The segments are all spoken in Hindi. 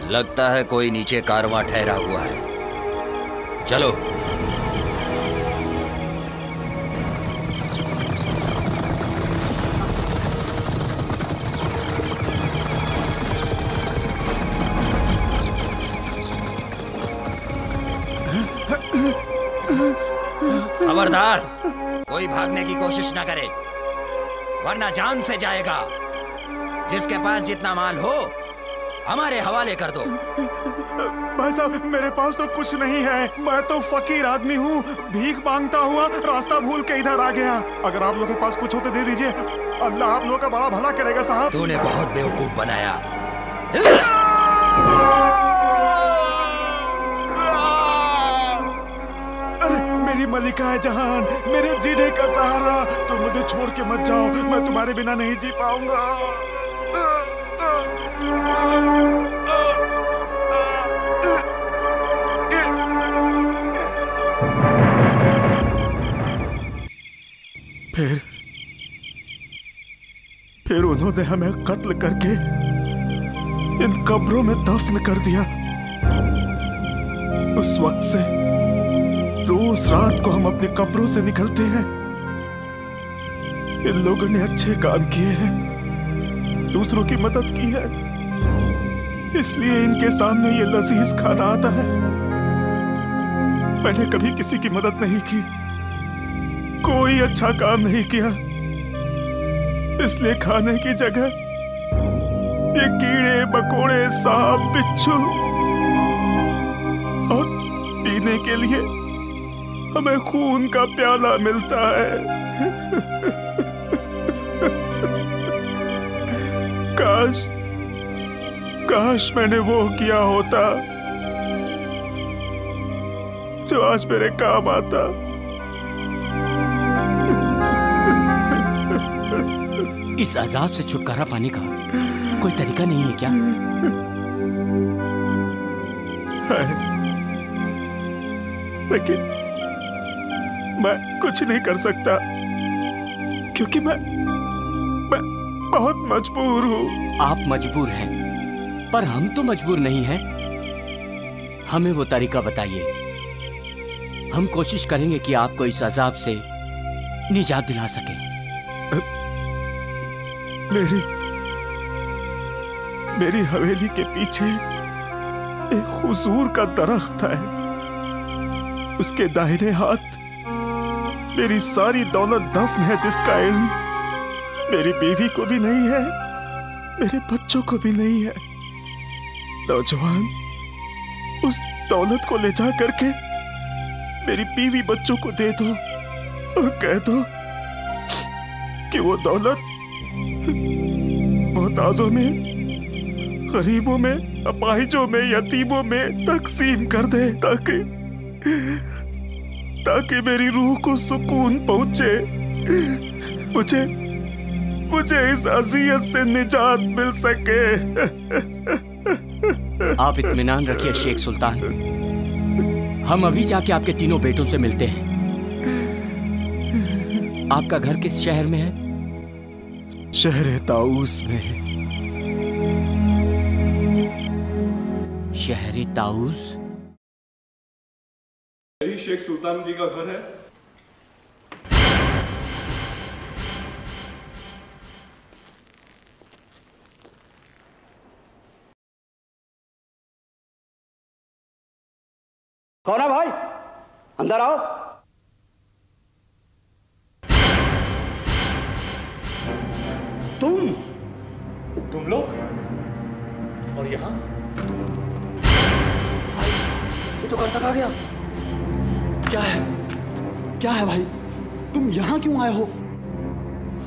लगता है कोई नीचे कारवां ठहरा हुआ है। चलो। खबरदार, कोई भागने की कोशिश ना करे, वरना जान से जाएगा। जिसके पास जितना माल हो हमारे हवाले कर दो। भाई साहब, मेरे पास तो कुछ नहीं है। मैं तो फकीर आदमी हूँ, भीख मांगता हुआ रास्ता भूल के इधर आ गया। अगर आप लोगों के पास कुछ हो तो दे दीजिए। अल्लाह आप लोगों का बड़ा भला करेगा साहब। तूने बहुत बेवकूफ बनाया। अरे मेरी मलिका है जहान, मेरे जीने का सहारा, तुम मुझे छोड़ के मत जाओ। मैं तुम्हारे बिना नहीं जी पाऊंगा। फिर उन्होंने हमें कत्ल करके इन कब्रों में दफन कर दिया। उस वक्त से रोज रात को हम अपनी कब्रों से निकलते हैं। इन लोगों ने अच्छे काम किए हैं, दूसरों की मदद की है, इसलिए इनके सामने ये लजीज खाना आता है। मैंने कभी किसी की मदद नहीं की, कोई अच्छा काम नहीं किया, इसलिए खाने की जगह ये कीड़े मकोड़े सांप बिच्छू, और पीने के लिए हमें खून का प्याला मिलता है। काश मैंने वो किया होता जो आज मेरे काम आता। इस अजाब से छुटकारा पाने का कोई तरीका नहीं है क्या? है, लेकिन मैं कुछ नहीं कर सकता क्योंकि मैं बहुत मजबूर हूँ। आप मजबूर हैं, पर हम तो मजबूर नहीं हैं। हमें वो तरीका बताइए, हम कोशिश करेंगे कि आपको इस अजाब से निजात दिला सकें। मेरी हवेली के पीछे एक हुजूर का दरख्त है। उसके दाहिने हाथ मेरी सारी दौलत दफन है, जिसका इल्म मेरी बीवी को भी नहीं है, मेरे बच्चों को भी नहीं है। नौजवान, उस दौलत को ले जा करके मेरी बीवी बच्चों को दे दो और कह दो कि वो दौलत मोहताजों में, गरीबों में, अपाहिजों में, यतीमों में तकसीम कर दे, ताकि मेरी रूह को सुकून पहुंचे, मुझे इस अज़ियत से निजात मिल सके। आप इत्मीनान रखिए शेख सुल्तान, हम अभी जाके आपके तीनों बेटों से मिलते हैं। आपका घर किस शहर में है? शहर ताऊस में। शहर ताऊस? यही शेख सुल्तान जी का घर है। कौन है भाई? अंदर आओ। तुम लोग और यहाँ? ये तो घर तक आ गया। क्या है भाई? तुम यहाँ क्यों आए हो?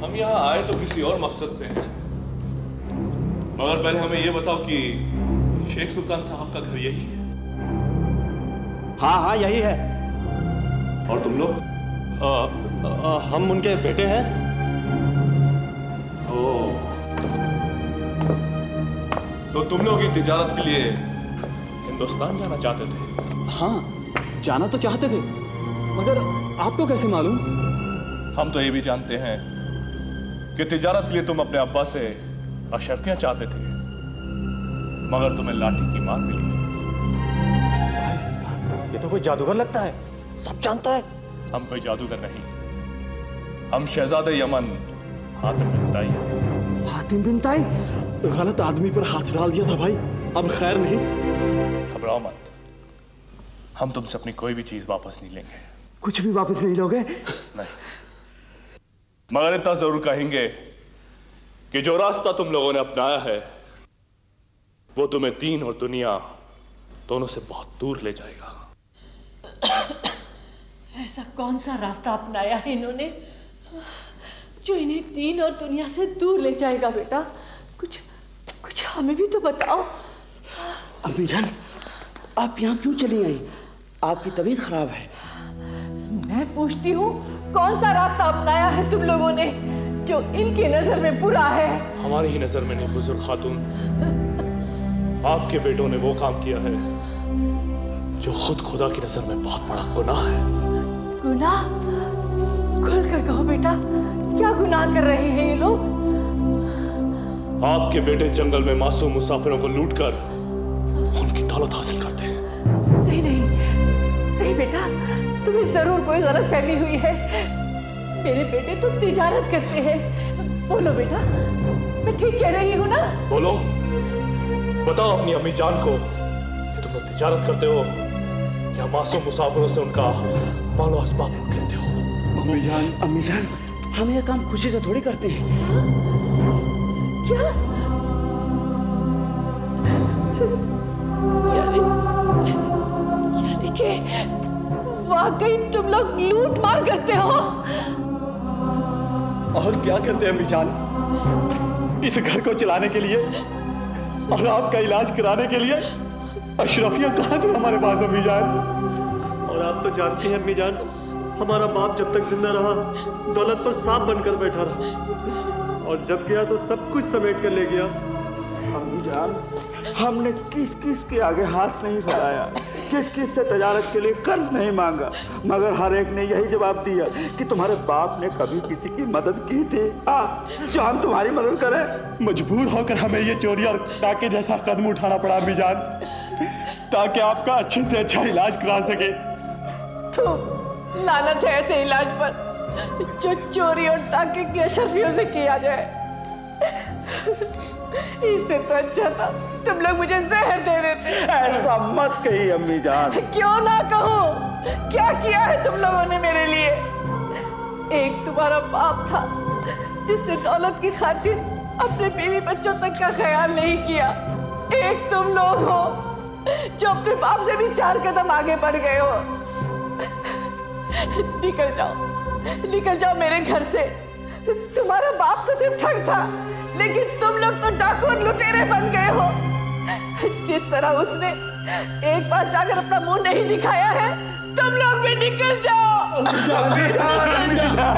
हम यहाँ आए तो किसी और मकसद से हैं, मगर पहले हमें ये बताओ कि शेख सुल्तान साहब का घर यही है? हाँ यही है। और तुम लोग? हम उनके बेटे हैं। तो तुम लोग की तिजारत के लिए हिंदुस्तान जाना चाहते थे? हाँ, जाना तो चाहते थे, मगर आपको कैसे मालूम? हम तो ये भी जानते हैं कि तिजारत के लिए तुम अपने अब्बा से अशरफियां चाहते थे, मगर तुम्हें लाठी की मार मिली। ये तो कोई जादूगर लगता है, सब जानता है। हम कोई जादूगर नहीं, हम शहजादे यमन हातिम बिन ताई हैं। हातिम बिन ताई? गलत आदमी पर हाथ डाल दिया था भाई, अब खैर नहीं। घबराओ मत, हम तुमसे अपनी कोई भी चीज वापस नहीं लेंगे। कुछ भी वापस नहीं लोगे? नहीं, मगर इतना जरूर कहेंगे कि जो रास्ता तुम लोगों ने अपनाया है वो तुम्हें दीन और दुनिया दोनों से बहुत दूर ले जाएगा। ऐसा कौन सा रास्ता अपनाया है इन्होंने जो इन्हें दीन और दुनिया से दूर ले जाएगा? बेटा कुछ हमें भी तो बताओ। अम्मी जान, आप यहाँ क्यों चली आई? आपकी तबीयत खराब है। मैं पूछती हूँ, कौन सा रास्ता अपनाया है तुम लोगों ने जो इनकी नजर में बुरा है? हमारी ही नजर में नहीं बुजुर्ग खातून, आपके बेटों ने वो काम किया है जो खुद खुदा की नजर में बहुत बड़ा गुनाह है। गुनाह? खुल कर कहो बेटा, क्या गुनाह कर रहे हैं ये लोग? आपके बेटे जंगल में मासूम मुसाफिरों को लूटकर उनकी दौलत हासिल करते हैं। नहीं बेटा, तुम्हें जरूर कोई गलतफहमी हुई है। मेरे बेटे तो तिजारत करते हैं। बोलो बेटा, मैं ठीक कह रही हूँ ना? बोलो, बताओ अपनी अम्मी जान को तुम लोग तिजारत करते हो या मासूम मुसाफिरों से उनका मालो असबाब लूट लेते हो? अम्मी जान, हम यह काम खुशी से थोड़ी करते हैं। क्या? यानी कि वाकई तुम लोग लूट मार करते हो? और क्या करते हैं अम्मी जान? इस घर को चलाने के लिए और आपका इलाज कराने के लिए अशरफियां कहाँ थी हमारे पास अम्मी जान? और आप तो जानती हैं अम्मी जान, हमारा बाप जब तक जिंदा रहा दौलत पर सांप बनकर बैठा रहा, और जब गया तो सब कुछ समेट कर ले गया। अम्मी जान, हमने किस किस के आगे हाथ नहीं फैलाया, किस किस से तजारत के लिए कर्ज नहीं मांगा, मगर हर एक ने यही जवाब दिया कि तुम्हारे बाप ने कभी किसी की मदद की थी जो हम तुम्हारी मदद करें। मजबूर होकर हमें ये चोरी और डाके जैसा कदम उठाना पड़ा अम्मी जान, ताकि आपका अच्छे से अच्छा इलाज करा सके। तो लानत है ऐसे इलाज पर जो चोरी और डाके की अशरफियों से किया जाए। इससे तो अच्छा था तुम लोग मुझे जहर दे देते। ऐसा मत कही अम्मी जान। क्यों ना कहूं? क्या किया है तुम लोगों ने मेरे लिए? एक तुम्हारा बाप था जिसने दौलत की खातिर अपने बीवी बच्चों तक का ख्याल नहीं किया। एक तुम लोग हो जो अपने बाप से भी 4 कदम आगे बढ़ गए हो। निकल जाओ मेरे घर से। तुम्हारा बाप तो सिर्फ ठग था, लेकिन तुम लोग तो डाकू और लुटेरे बन गए हो। जिस तरह उसने एक बार जाकर अपना मुंह नहीं दिखाया है, तुम लोग भी निकल जाओ।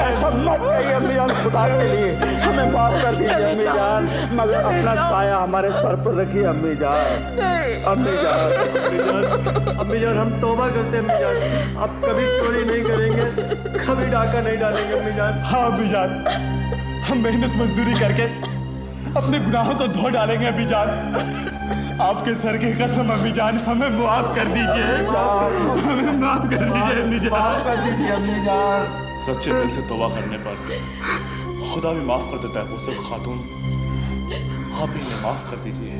ऐसा मत कहिए अम्मी जान, खुदा के लिए हमें माफ कर दीजिए अम्मी जान, मगर अपना साया हमारे सर पर रखिए अम्मी जान। अम्मी जान, हम तौबा करते हैं अम्मी जान, अब कभी चोरी नहीं करेंगे, कभी डाका नहीं डालेंगे अम्मी जान। हाँ अम्मी जान, हम मेहनत मजदूरी करके अपने गुनाहों को धो डालेंगे अम्मी जान। आपके सर की कसम अम्मी जान, हमें माफ कर दीजिए, हमें माफ कर दीजिए अम्मी जान, माफ कर दीजिए अम्मी जान। सच्चे दिल से तौबा करने पर खुदा भी माफ कर देता है बुजुर्ग खातून, आप भी हमें माफ कर दीजिए।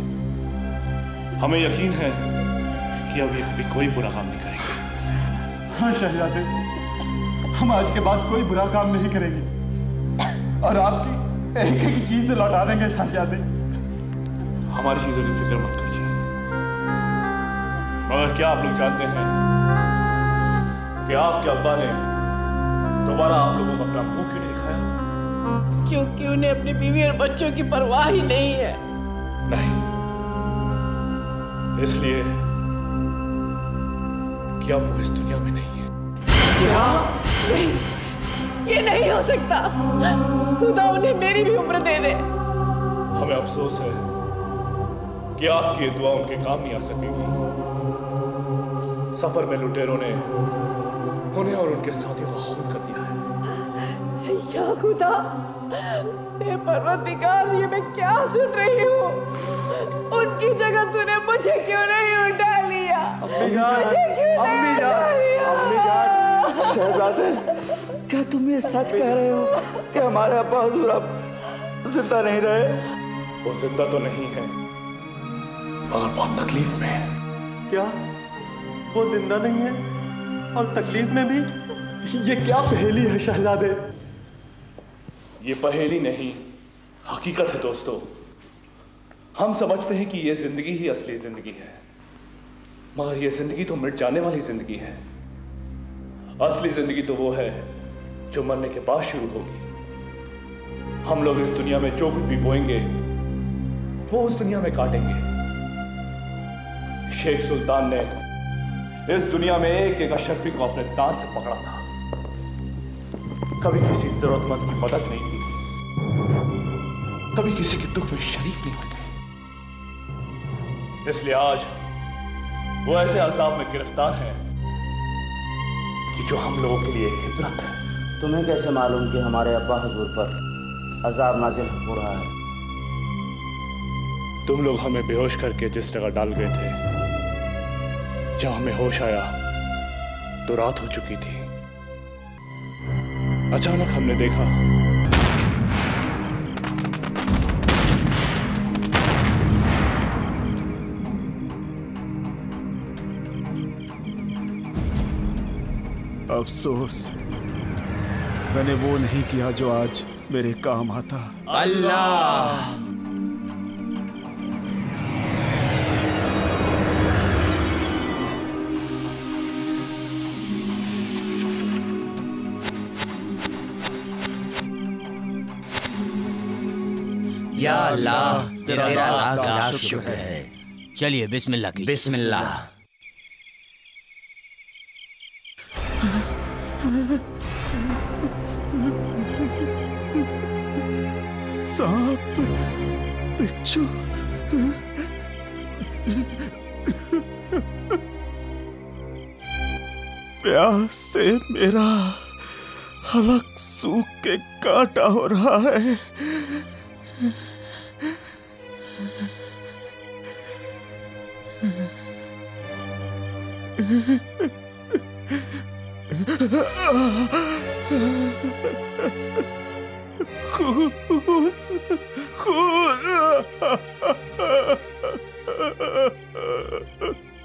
हमें यकीन है कि अब ये कभी कोई बुरा काम नहीं करेंगे। हाँ शहजादे, हम आज के बाद कोई बुरा काम नहीं करेंगे और आपकी एक एक चीज से लौटा देंगे शहजादे। हमारी चीजों की फिक्र मत कीजिए, मगर क्या आप लोग जानते हैं कि आपके अब्बा ने दोबारा आप लोगों को अपना मुंह क्यों नहीं दिखाया? क्योंकि उन्हें अपनी बीवी और बच्चों की परवाह ही नहीं है। नहीं, इसलिए कि अब वो इस दुनिया में नहीं है। क्या? नहीं, ये नहीं हो सकता। खुदा उन्हें मेरी भी उम्र दे दे। हमें अफसोस है कि आपकी दुआ उनके काम नहीं आ सकेगी। सफर में लुटेरों ने उन्हें और उनके साथियों को खून कर दिया है। या खुदा, हे परवरदिगार, ये मैं क्या सुन रही हूँ? उनकी जगह तूने मुझे क्यों नहीं उठा लिया? अम्मी जान, शहजादे, क्या तुम ये सच कह रहे हो कि हमारे अब्बा हुजूर अब जिंदा नहीं रहे? वो जिंदा तो नहीं है, मगर बहुत तकलीफ में है। क्या वो जिंदा नहीं है और तकलीफ में भी? ये क्या पहेली है शहजादे? ये पहेली नहीं, हकीकत है दोस्तों। हम समझते हैं कि ये जिंदगी ही असली जिंदगी है, मगर ये जिंदगी तो मिट जाने वाली जिंदगी है। असली जिंदगी तो वो है जो मरने के बाद शुरू होगी। हम लोग इस दुनिया में जो कुछ भी बोएंगे वो उस दुनिया में काटेंगे। शेख सुल्तान ने इस दुनिया में एक एक अशरफी को अपने दांत से पकड़ा था। कभी किसी जरूरतमंद की मदद नहीं की, कभी किसी के दुख में शरीक नहीं हुए थे। इसलिए आज वो ऐसे अजाब में गिरफ्तार हैं कि जो हम लोगों के लिए एक इबरत है। तुम्हें कैसे मालूम कि हमारे अब्बा हुजूर पर अजाब नाजिल हो रहा है? तुम लोग हमें बेहोश करके जिस जगह डाल गए थे, जब हमें होश आया तो रात हो चुकी थी। अचानक हमने देखा अफसोस, मैंने वो नहीं किया जो आज मेरे काम आता। अल्लाह! या अल्लाह, तेरा लाख लाख शुक्र है। चलिए बिस्मिल्लाह कीजिए। बिस्मिल्लाह। सांप, बिच्छू, प्यास से मेरा हलक सूख के काटा हो रहा है। खून, खून।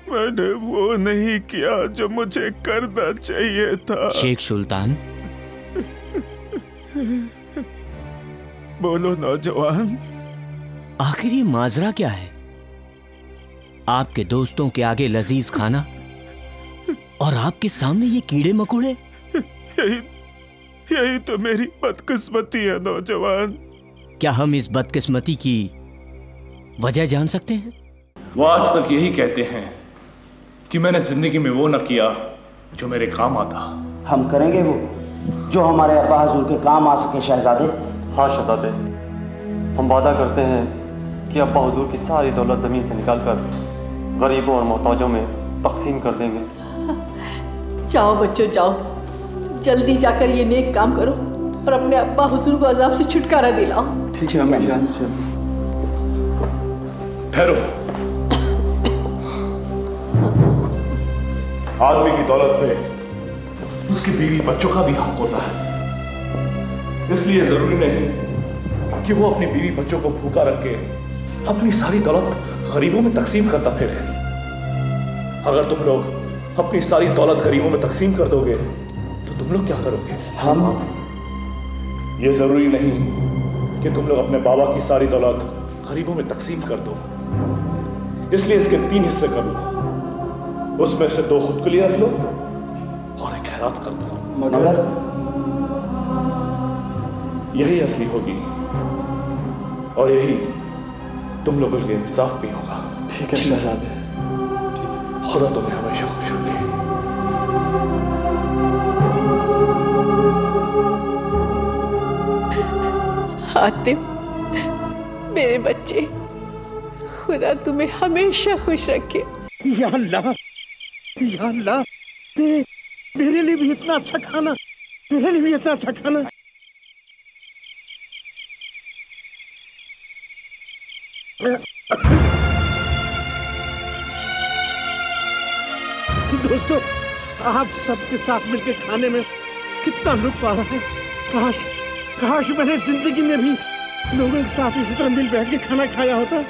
मैंने वो नहीं किया जो मुझे करना चाहिए था। शेख सुल्तान, बोलो नौजवान। आखिर ये माजरा क्या है? आपके दोस्तों के आगे लजीज खाना और आपके सामने ये कीड़े मकोड़े। यही तो मेरी बदकिस्मती है नौजवान। क्या हम इस बदकिस्मती की वजह जान सकते हैं? वो आज तक यही कहते हैं कि मैंने जिंदगी में वो न किया जो मेरे काम आता। हम करेंगे वो जो हमारे अब्बा हुजूर के काम आ सके शहजादे। हाँ शहजादे, हम वादा करते हैं कि अब्बा हुजूर की सारी दौलत जमीन से निकालकर गरीबों और मोहताजों में तकसीम कर देंगे। जाओ बच्चों, जाओ, जल्दी जाकर ये नेक काम करो और अपने अब्बा हुजूर को अजाब से छुटकारा दिलाओ। ठीक है अम्मी जान। ठहरो। आदमी की दौलत पे उसकी बीवी बच्चों का भी हक होता है। इसलिए जरूरी नहीं कि वो अपनी बीवी बच्चों को भूखा रख के अपनी सारी दौलत गरीबों में तकसीम करता फिरे। अगर तुम लोग अपनी सारी दौलत गरीबों में तकसीम कर दोगे तो तुम लोग क्या करोगे? हम ये जरूरी नहीं कि तुम लोग अपने बाबा की सारी दौलत गरीबों में तकसीम कर दो। इसलिए इसके 3 हिस्से कर लो। उसमें से 2 खुद के लिए रख लो और एक खैरात कर दो। मगर यही असली होगी और यही तुम लोगों के लिए इंसाफ भी होगा। ठीक है शहजादे। खुदा तुम्हें हमेशा खुश रखे। हातिम, मेरे बच्चे, खुदा तुम्हें हमेशा खुश रखे। या अल्लाह, या अल्लाह, मेरे लिए भी इतना अच्छा खाना, मेरे लिए भी इतना अच्छा खाना। दोस्तों, आप सबके साथ मिलकर खाने में कितना लुत्फ आ रहा है। काश मैंने जिंदगी में भी लोगों के साथ इसी तरह मिल बैठ के खाना खाया होता।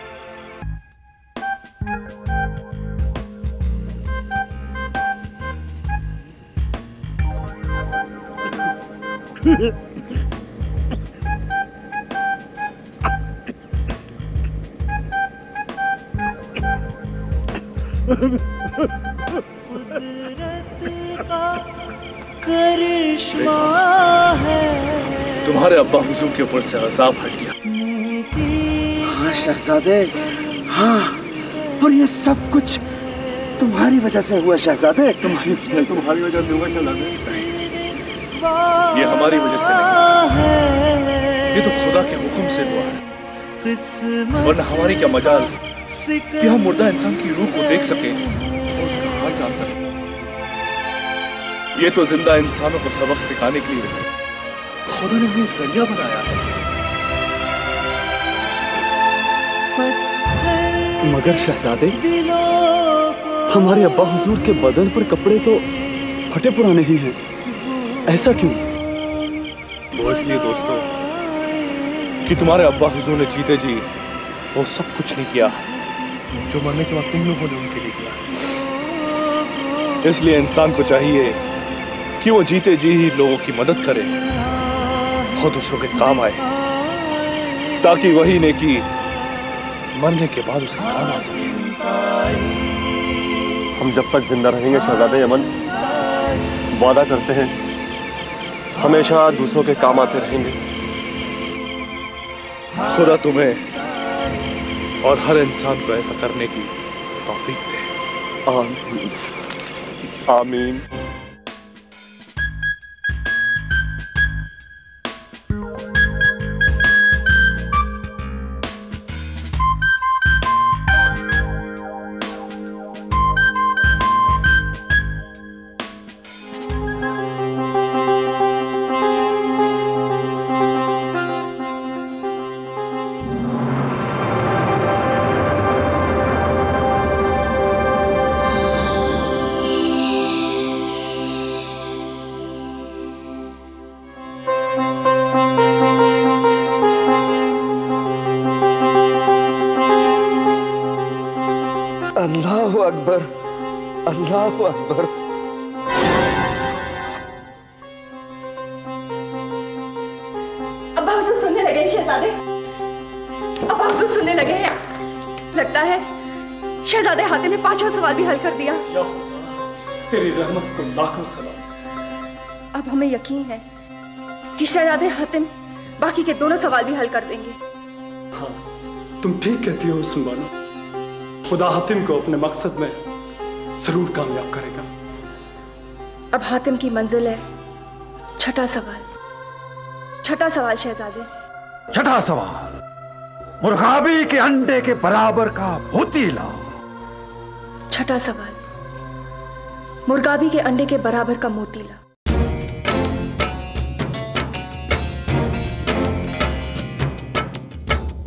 तुम्हारे अब्बा हुजूर के ऊपर से अजाब हट गया। हाँ शहजादे, हाँ, और ये सब कुछ तुम्हारी वजह से हुआ शहजादे। तुम्हारी वजह से हुआ शहजादे। ये हमारी वजह से नहीं, ये तो खुदा के हुक्म से हुआ है। वरना हमारी क्या मजाल कि हम मुर्दा इंसान की रूह को देख सके और उसका हाल जान सके। ये तो जिंदा इंसानों को सबक सिखाने के लिए खुदा ने हमें जरिया बनाया है। मगर शहजादे, हमारे अब्बा हुजूर के बदन पर कपड़े तो फटे पुराने ही हैं, ऐसा क्यों? वो इसलिए दोस्तों कि तुम्हारे अब्बा हुजूर ने जीते जी वो सब कुछ नहीं किया जो मरने के बाद तुम लोगों ने उनके लिए किया। इसलिए इंसान को चाहिए कि वो जीते जी ही लोगों की मदद करे और दूसरों के काम आए, ताकि वही नेकी मरने के बाद उसे काम आ सके। हम जब तक जिंदा रहेंगे शहजादे यमन, वादा करते हैं हमेशा दूसरों के काम आते रहेंगे। खुदा तुम्हें और हर इंसान को ऐसा करने की तौफीक दे। आमीन आमीन। अल्लाहु अकबर, अल्लाहु अकबर। अब्बा हुजूर सुनने लगे हैं शहजादे, अब्बा हुजूर सुनने लगे हैं। लगता है शहजादे हातिम ने पांचवा सवाल भी हल कर दिया। या खुदा, तेरी रहमत को लाखों सलाम। अब हमें यकीन है कि शहजादे हातिम बाकी के दोनों सवाल भी हल कर देंगे। हाँ, तुम ठीक कहती हो सुनवाना। खुदा हातिम को अपने मकसद में जरूर कामयाब करेगा। अब हातिम की मंजिल है छठा सवाल। छठा सवाल शहजादे। छठा सवाल, मुर्गाबी के अंडे के बराबर का मोती लाओ। छठा सवाल, मुर्गाबी के अंडे के बराबर का मोती ला।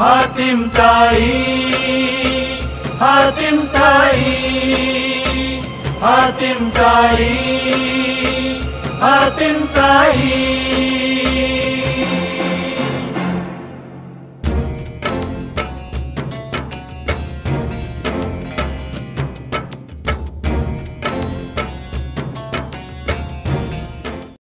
हातिम ताई, हातिम ताई, हातिम ताई, हातिम ताई।